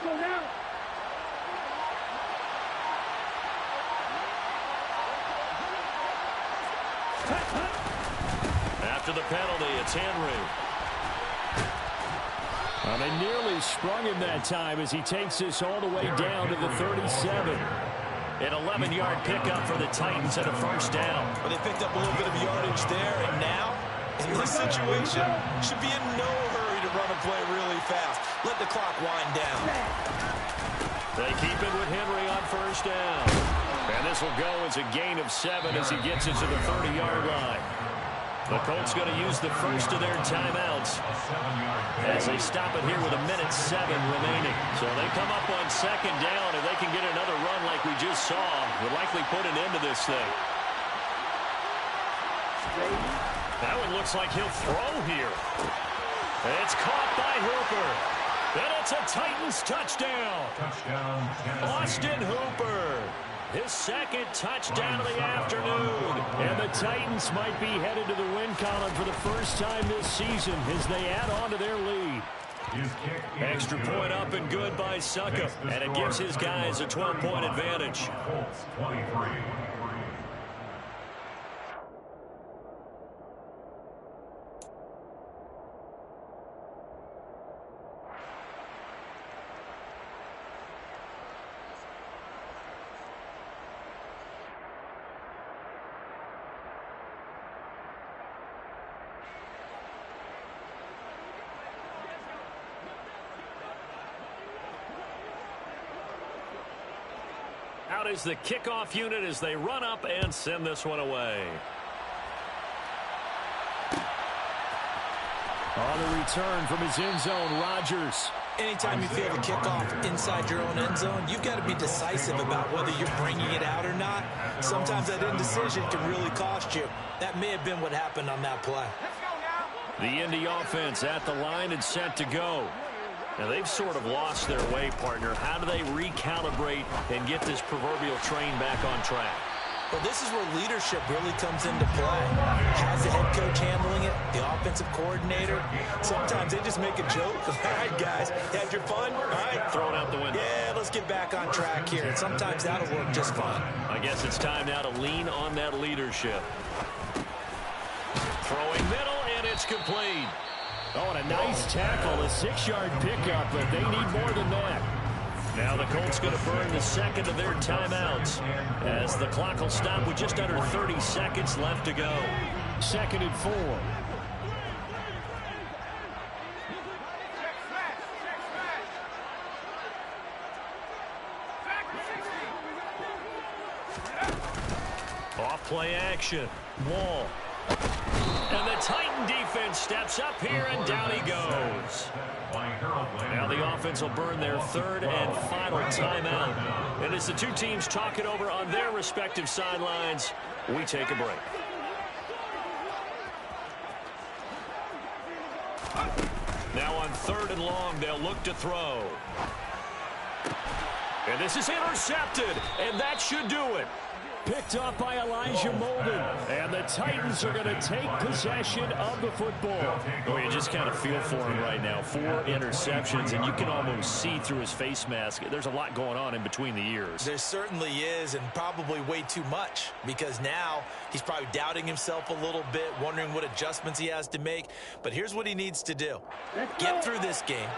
Let's go now. After the penalty, it's Henry. Well, they nearly sprung him that time as he takes this all the way down to the 37. An 11-yard pickup for the Titans and a first down. Well, they picked up a little bit of yardage there, and now, in this situation, should be in no hurry to run a play really fast. Let the clock wind down. They keep it with Henry on first down. And this will go as a gain of 7 as he gets it to the 30-yard line. The Colts going to use the first of their timeouts as they stop it here with 1:07 remaining. So they come up on second down, and they can get another run like we just saw. Would likely put an end to this thing. That one looks like he'll throw here. It's caught by Hooper. And it's a Titans touchdown. Austin Hooper. His second touchdown of the afternoon. And the Titans might be headed to the win column for the first time this season as they add on to their lead. Extra point up and good by Suckup. And it gives his guys a 12-point advantage. Colts 23. Out is the kickoff unit as they run up and send this one away. On the return from his end zone, Rodgers. Anytime you feel the kickoff inside your own end zone, you've got to be decisive about whether you're bringing it out or not. Sometimes that indecision can really cost you. That may have been what happened on that play. The Indy offense at the line and set to go. Now, they've sort of lost their way, partner. How do they recalibrate and get this proverbial train back on track? Well, this is where leadership really comes into play. How's the head coach handling it? The offensive coordinator? Sometimes they just make a joke. All right, guys, had your fun? All right. Throw it out the window. Yeah, let's get back on track here. And sometimes that'll work just fine. I guess it's time now to lean on that leadership. Throwing middle, and it's complete. Oh, and a nice tackle, a 6-yard pickup, but they need more than that. Now the Colts going to burn the second of their timeouts as the clock will stop with just under 30 seconds left to go. 2nd and 4. Off play action. Wall. And the Titan defense steps up here, and down he goes. Now the offense will burn their 3rd and final timeout. And as the two teams talk it over on their respective sidelines, we take a break. Now on 3rd and long, they'll look to throw. And this is intercepted, and that should do it. Picked off by Elijah Molden. And the Titans are going to take possession of the football. Oh, you just kind of feel for him right now. 4 interceptions, and you can almost see through his face mask. There's a lot going on in between the ears. There certainly is, and probably way too much, because now he's probably doubting himself a little bit, wondering what adjustments he has to make. But here's what he needs to do. Get through this game.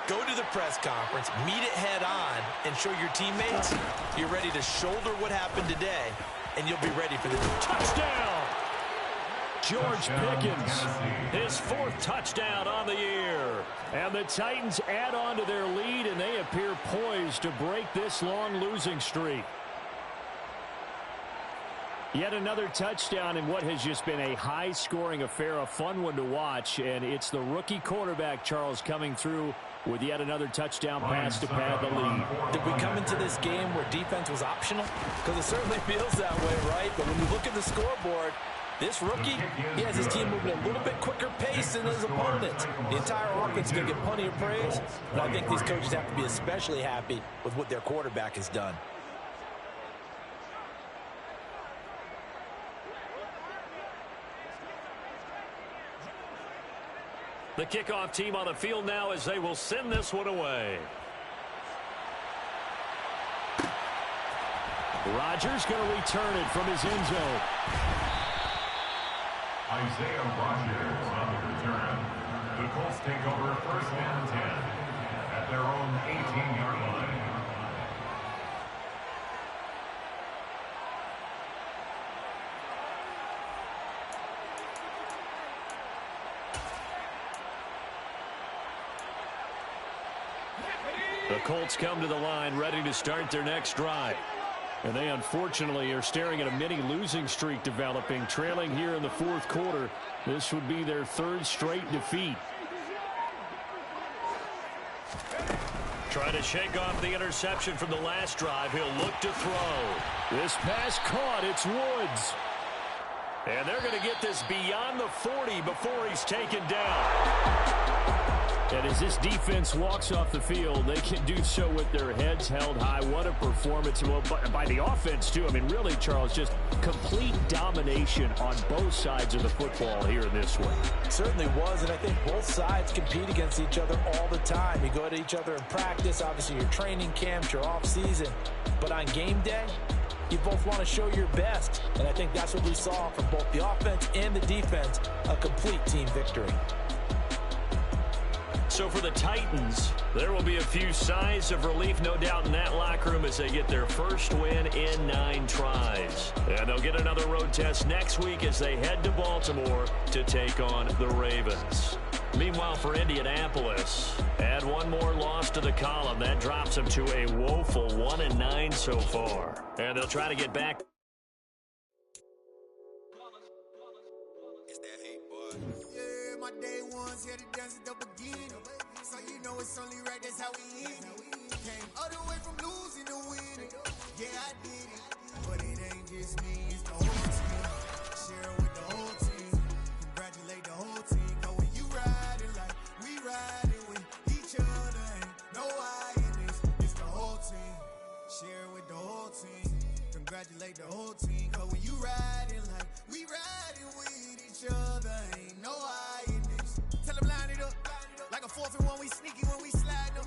Go to the press conference, meet it head on, and show your teammates you're ready to shoulder what happened today, and you'll be ready for the touchdown. George Pickens, his 4th touchdown on the year. And the Titans add on to their lead, and they appear poised to break this long losing streak. Yet another touchdown in what has just been a high-scoring affair, a fun one to watch, and it's the rookie quarterback, Charles, coming through with yet another touchdown pass to pad the lead. Did we come into this game where defense was optional? Because it certainly feels that way, right? But when you look at the scoreboard, this rookie, he has his team moving at a little bit quicker pace than his opponents. The entire offense is going to get plenty of praise, but I think these coaches have to be especially happy with what their quarterback has done. The kickoff team on the field now as they will send this one away. Rodgers going to return it from his end zone. Isaiah Rodgers on the return. The Colts take over first and 10 at their own 18-yard line. The Colts come to the line ready to start their next drive. And they unfortunately are staring at a mini losing streak developing, trailing here in the fourth quarter. This would be their third straight defeat. Trying to shake off the interception from the last drive. He'll look to throw. This pass caught. It's Woods. And they're going to get this beyond the 40 before he's taken down. And as this defense walks off the field, they can do so with their heads held high. What a performance by the offense, too. I mean, really, Charles, just complete domination on both sides of the football here in this one. It certainly was, and I think both sides compete against each other all the time. You go at each other in practice, obviously your training camps, your off-season. But on game day, you both want to show your best. And I think that's what we saw from both the offense and the defense, a complete team victory. So for the Titans, there will be a few sighs of relief, no doubt, in that locker room as they get their first win in 9 tries. And they'll get another road test next week as they head to Baltimore to take on the Ravens. Meanwhile, for Indianapolis, add one more loss to the column. That drops them to a woeful 1-9 so far. And they'll try to get back. Yeah, my day ones here to dance at the beginning. So you know it's only right, that's how we end it. Came all the way from losing to winning. Yeah, I did it. But it ain't just me, it's the whole team. Share it with the whole team. Congratulate the whole team. Cause when you riding like we riding with each other, ain't no I in this. It's the whole team. Share it with the whole team. Congratulate the whole team. Cause when you riding like we riding with each other, ain't no I in this. Tell them line it up. Like a 4th and 1, we sneaky when we slide them.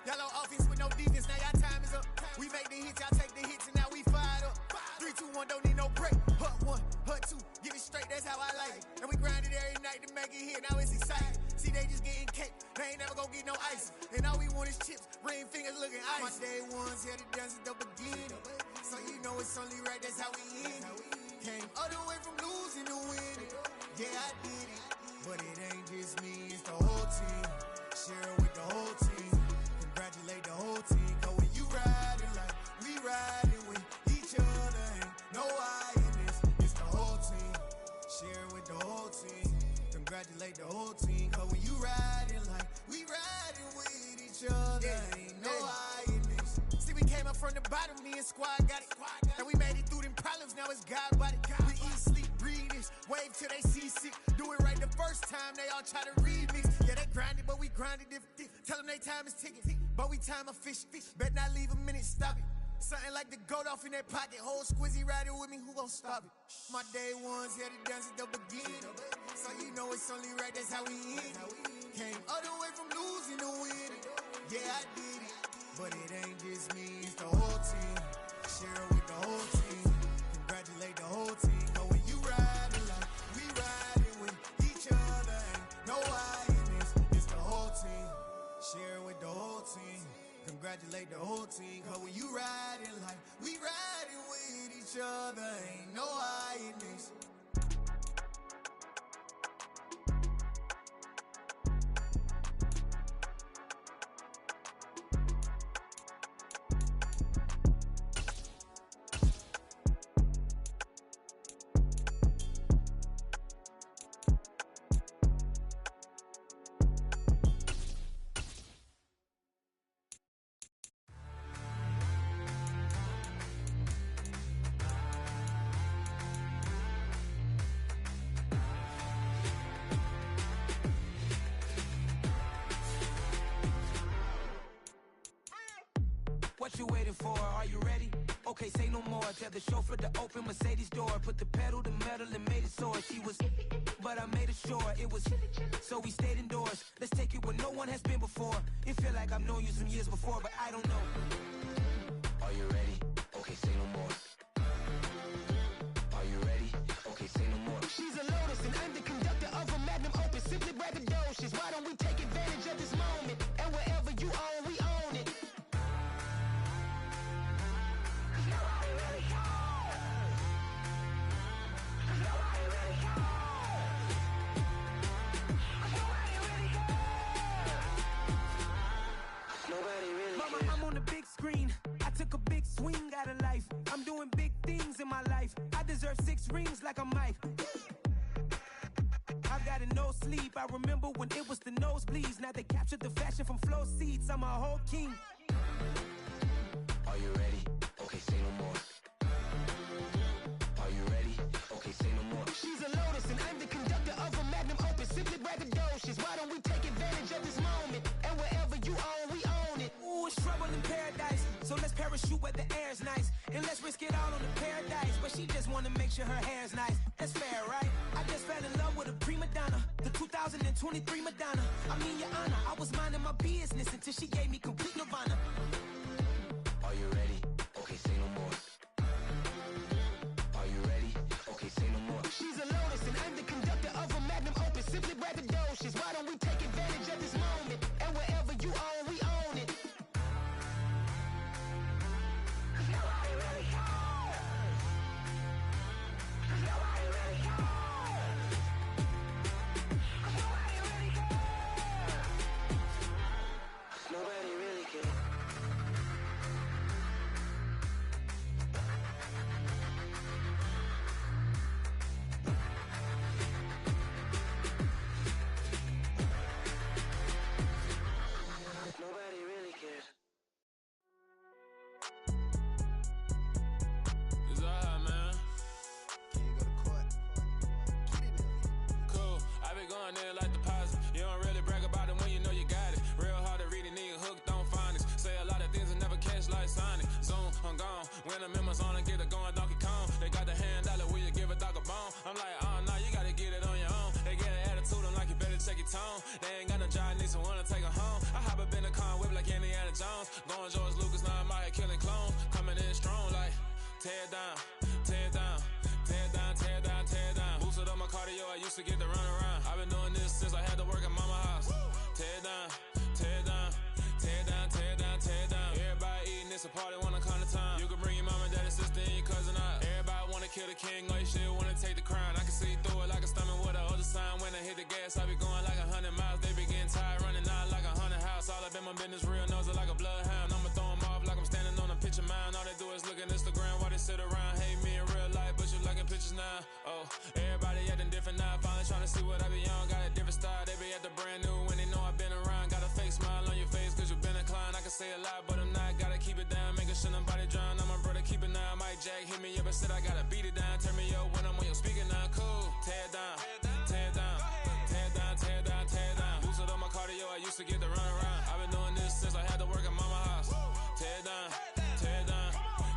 Yellow offense with no defense, now y'all time is up. We make the hits, y'all take the hits, and now we fired up. 3, 2, 1, don't need no break. Hut 1, hut 2, give it straight, that's how I like it. And we grind it every night to make it hit, now it's exciting. See, they just getting cake, they ain't never gonna get no ice. And all we want is chips, ring fingers looking ice. My day ones here to dance at the beginning. So you know it's only right, that's how we end it. Came all the way from losing to winning. Yeah, I did it. But it ain't just me, it's the whole team. Share it with the whole team. Congratulate the whole team. Cause when you riding like we riding with each other, ain't no I in this. It's the whole team. Share it with the whole team. Congratulate the whole team. Cause when you riding like we riding with each other, ain't no I in this. See, we came up from the bottom, me and squad got it. And we made it through them problems, now it's God body. We eat, sleep, breathe this. Wave till they seasick. Do it right the first time, they all try to remix. Yeah, they grinded, but we grinded different. Tell them they time is ticking, but we time a fish. Bet not leave a minute, stop it. Something like the goat off in their pocket. Whole squizzy riding with me, who gon' stop it? My day ones here to dance at the beginning. So you know it's only right, that's how we end it. Came all the way from losing to winning. Yeah, I did it. But it ain't just me, it's the whole team. Share it with the whole team. Congratulate the whole team. Cause when you riding like we riding with each other, ain't no I in this. It's the whole team. Share it with the whole team. Congratulate the whole team. Cause when you riding like we riding with each other, ain't no I in this. What you waiting for? Are you ready? Okay, say no more. Tell the chauffeur to open Mercedes door. Put the pedal to metal and made it soar. She was, but I made it sure it was. So we stayed indoors. Let's take it where no one has been before. It feel like I've known you some years before, but I don't know. Are you ready? Okay, say no more. like a Mike. I've got no sleep. I remember when it was the nosebleeds. Now they captured the fashion from flow seats. I'm a whole king. Are you ready? Okay, say no more. Are you ready? Okay, say no more. She's a lotus and I'm the conductor of a magnum opus. Simply braggadocious. Why don't we take advantage of this moment? And wherever you own, we own it. Ooh, it's trouble in paradise. So let's parachute where the air's nice. And let's risk it all on the paradise. But she just wanna make sure her hair's nice. That's fair, right? I just fell in love with a prima donna. The 2023 Madonna. I mean, your honor, I was minding my business until she gave me complete nirvana. Are you ready? Okay, say no more. Are you ready? Okay, say no more. She's a lotus and I'm the conductor of a magnum opus. Simply braggadocious. Why don't we take advantage of this moment? And wherever you own, we own it. Nobody really cares. Nobody really cares. Nobody really cares. Nobody really cares. Nobody really cares. It's alright, man. Can you go to court? Get it now. Cool. I been going there like deposit. You don't really brag about it when you know you got it. Real hard to read a nigga hooked on phonics. Say a lot of things and never catch like Sonic. Zoom, I'm gone. When I'm in my zone, I get it going Donkey Kong. They got the $100, will you give a dog a bone? I'm like, oh no, you gotta get it on your own. They get an attitude, I'm like, you better check your tone. They ain't got no job, need someone to take her home. I hop up in the car, whip like Indiana Jones. Going George Lucas, now I'm out here killing clones. Coming in strong like, tear down, tear down, tear down, tear down, tear down. Boosted up my cardio, I used to get to run around. I've been doing this since I had to work at mama house. Tear down, tear down, tear down, tear down, tear down. Everybody eating, it's a party when I come to time. You can bring your mama, daddy, sister, and your cousin out. Everybody wanna kill the king, or you shit wanna take the crown. I can see through it like a stomach with a other sign. When I hit the gas, I be going like 100 miles. They be getting tired, running out like 100 house. All up in my business, real nose it like a bloodhound. I'ma throw 'em off like I'm standing on a picture mound. All they do is look at Instagram while they sit around. Hate me in real life, but you liking pictures now. Oh, everybody acting different now. Finally trying to see what I be on. Got a different style, they be at the brand new when they know I've been around. Got a fake smile on your face cause you been inclined. I can say a lot, but I'm not. Gotta keep it down, making sure nobody drown. I'm my brother, keep it now. Mike Jack hit me up and said I gotta beat it down. Turn me up when I'm on your speaker now. Cool, tear down, tear down, tear down, tear down, tear down. Boosted up my cardio, I used to get to run around. I've been doing this since I had to work at mama house. Tear down, tear down,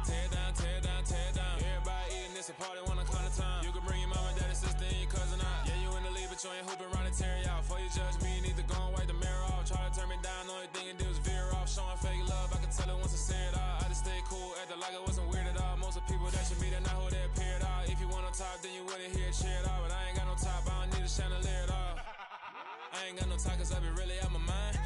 tear down, tear down, tear down. Everybody eating, it's a party when I come to time. You can bring your mama, daddy, sister, and your cousin out. Yeah, you in the lead, but you ain't hooping around and tear you out. Before you judge me, you need to go and wipe the mirror off. Try to turn me down, only thing you do is veer off. Showing fake love, I can tell it once I say it all. I just stay cool, acting like I wasn't weird at all. Most of the people that you meet are not who they appear at all. If you want on top, then you wouldn't hear it cheer at all. But I ain't got no top, I don't need a chandelier at all. I ain't got no time cause I be really out my mind.